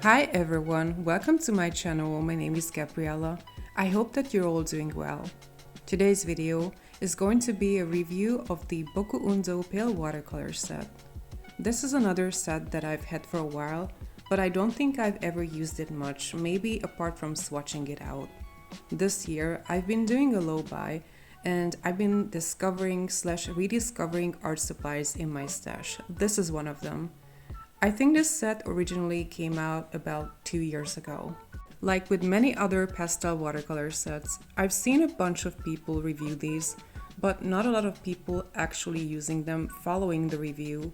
Hi everyone, welcome to my channel. My name is Gabriella. I hope that you're all doing well. Today's video is going to be a review of the Boku Undo Pale watercolor set. This is another set that I've had for a while, but I don't think I've ever used it much, maybe apart from swatching it out. This year, I've been doing a low buy and I've been discovering/rediscovering art supplies in my stash. This is one of them. I think this set originally came out about 2 years ago. Like with many other pastel watercolor sets, I've seen a bunch of people review these, but not a lot of people actually using them following the review.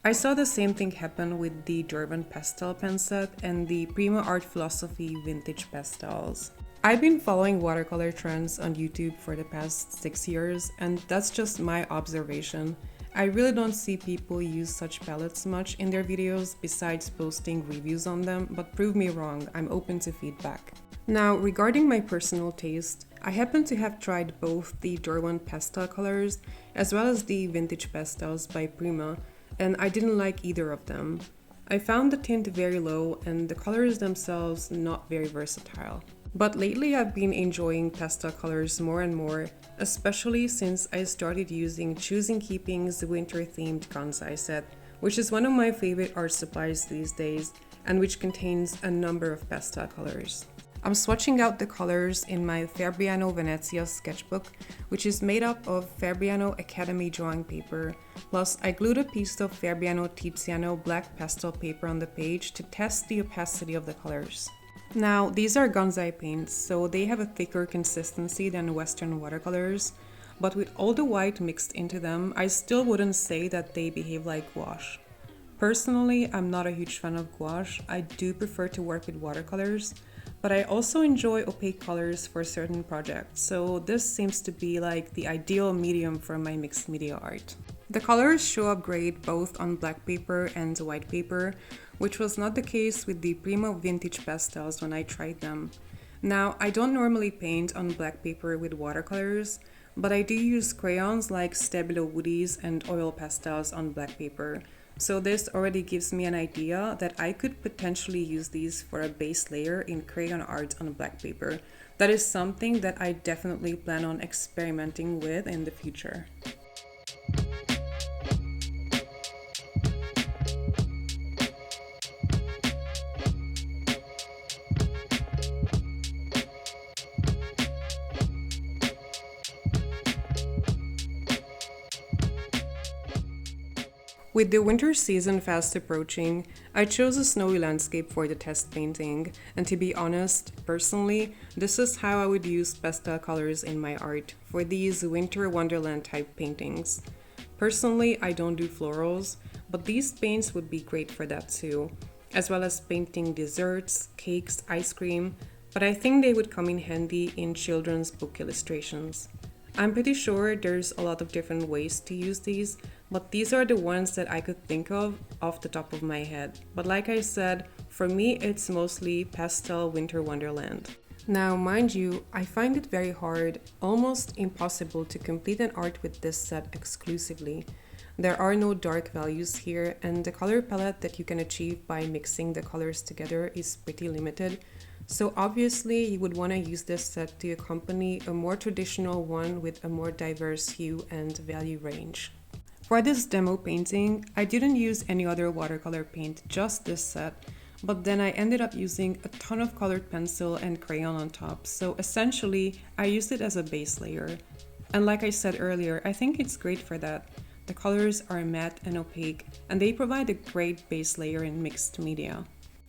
I saw the same thing happen with the Derwent pastel pen set and the Prima Art Philosophy vintage pastels. I've been following watercolor trends on YouTube for the past 6 years, and that's just my observation. I really don't see people use such palettes much in their videos besides posting reviews on them, but prove me wrong, I'm open to feedback. Now, regarding my personal taste, I happen to have tried both the Derwent pastel colors as well as the vintage pastels by Prima, and I didn't like either of them. I found the tint very low and the colors themselves not very versatile. But lately I've been enjoying pastel colors more and more, especially since I started using Choosing Keeping's winter-themed Gansai set, which is one of my favorite art supplies these days and which contains a number of pastel colors. I'm swatching out the colors in my Fabriano Venezia sketchbook, which is made up of Fabriano Academy drawing paper, plus I glued a piece of Fabriano Tiziano black pastel paper on the page to test the opacity of the colors. Now, these are Gansai paints, so they have a thicker consistency than Western watercolors, but with all the white mixed into them, I still wouldn't say that they behave like gouache. Personally, I'm not a huge fan of gouache. I do prefer to work with watercolors, but I also enjoy opaque colors for certain projects, so this seems to be like the ideal medium for my mixed media art. The colors show up great both on black paper and white paper, which was not the case with the Prima vintage pastels when I tried them. Now, I don't normally paint on black paper with watercolors, but I do use crayons like Stabilo Woodies and oil pastels on black paper. So this already gives me an idea that I could potentially use these for a base layer in crayon art on black paper. That is something that I definitely plan on experimenting with in the future. With the winter season fast approaching, I chose a snowy landscape for the test painting, and to be honest, personally, this is how I would use pastel colors in my art for these winter wonderland type paintings. Personally, I don't do florals, but these paints would be great for that too, as well as painting desserts, cakes, ice cream, but I think they would come in handy in children's book illustrations. I'm pretty sure there's a lot of different ways to use these, but these are the ones that I could think of off the top of my head. But like I said, for me it's mostly pastel winter wonderland. Now mind you, I find it very hard, almost impossible to complete an art with this set exclusively. There are no dark values here, and the color palette that you can achieve by mixing the colors together is pretty limited. So obviously you would want to use this set to accompany a more traditional one with a more diverse hue and value range. For this demo painting, I didn't use any other watercolor paint, just this set, but then I ended up using a ton of colored pencil and crayon on top, so essentially I used it as a base layer. And like I said earlier, I think it's great for that. The colors are matte and opaque, and they provide a great base layer in mixed media.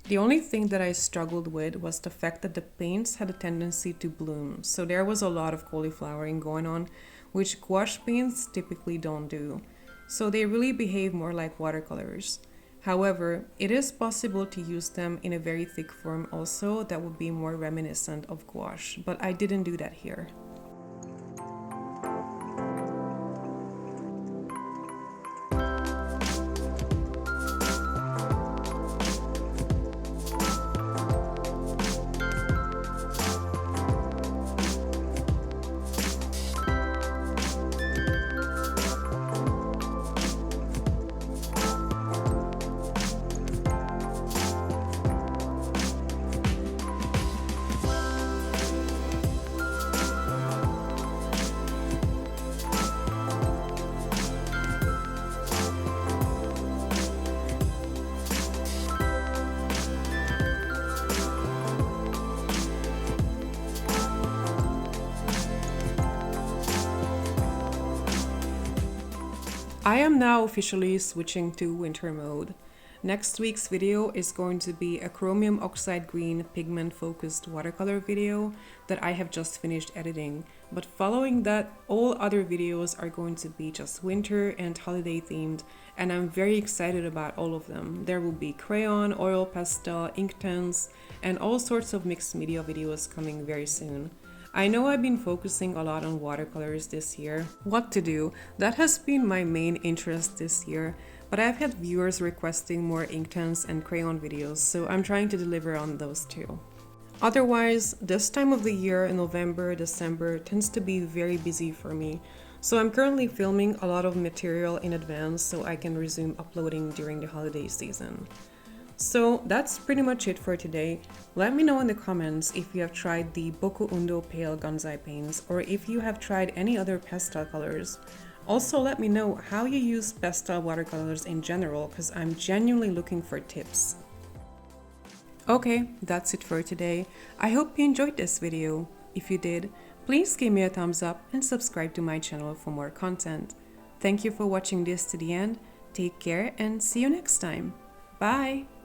The only thing that I struggled with was the fact that the paints had a tendency to bloom, so there was a lot of cauliflowering going on, which gouache paints typically don't do. So they really behave more like watercolors. However, it is possible to use them in a very thick form also that would be more reminiscent of gouache, but I didn't do that here. I am now officially switching to winter mode. Next week's video is going to be a chromium oxide green pigment focused watercolor video that I have just finished editing. But following that, all other videos are going to be just winter and holiday themed, and I'm very excited about all of them. There will be crayon, oil pastel, ink tints, and all sorts of mixed media videos coming very soon. I know I've been focusing a lot on watercolors this year. What to do? That has been my main interest this year. But I've had viewers requesting more ink tints and crayon videos, so I'm trying to deliver on those too. Otherwise, this time of the year, November, December, tends to be very busy for me. So I'm currently filming a lot of material in advance so I can resume uploading during the holiday season. So that's pretty much it for today. Let me know in the comments if you have tried the Boku Undo Pale Gansai paints or if you have tried any other pastel colors. Also, let me know how you use pastel watercolors in general, because I'm genuinely looking for tips. Okay, that's it for today. I hope you enjoyed this video. If you did, please give me a thumbs up and subscribe to my channel for more content. Thank you for watching this to the end. Take care and see you next time. Bye!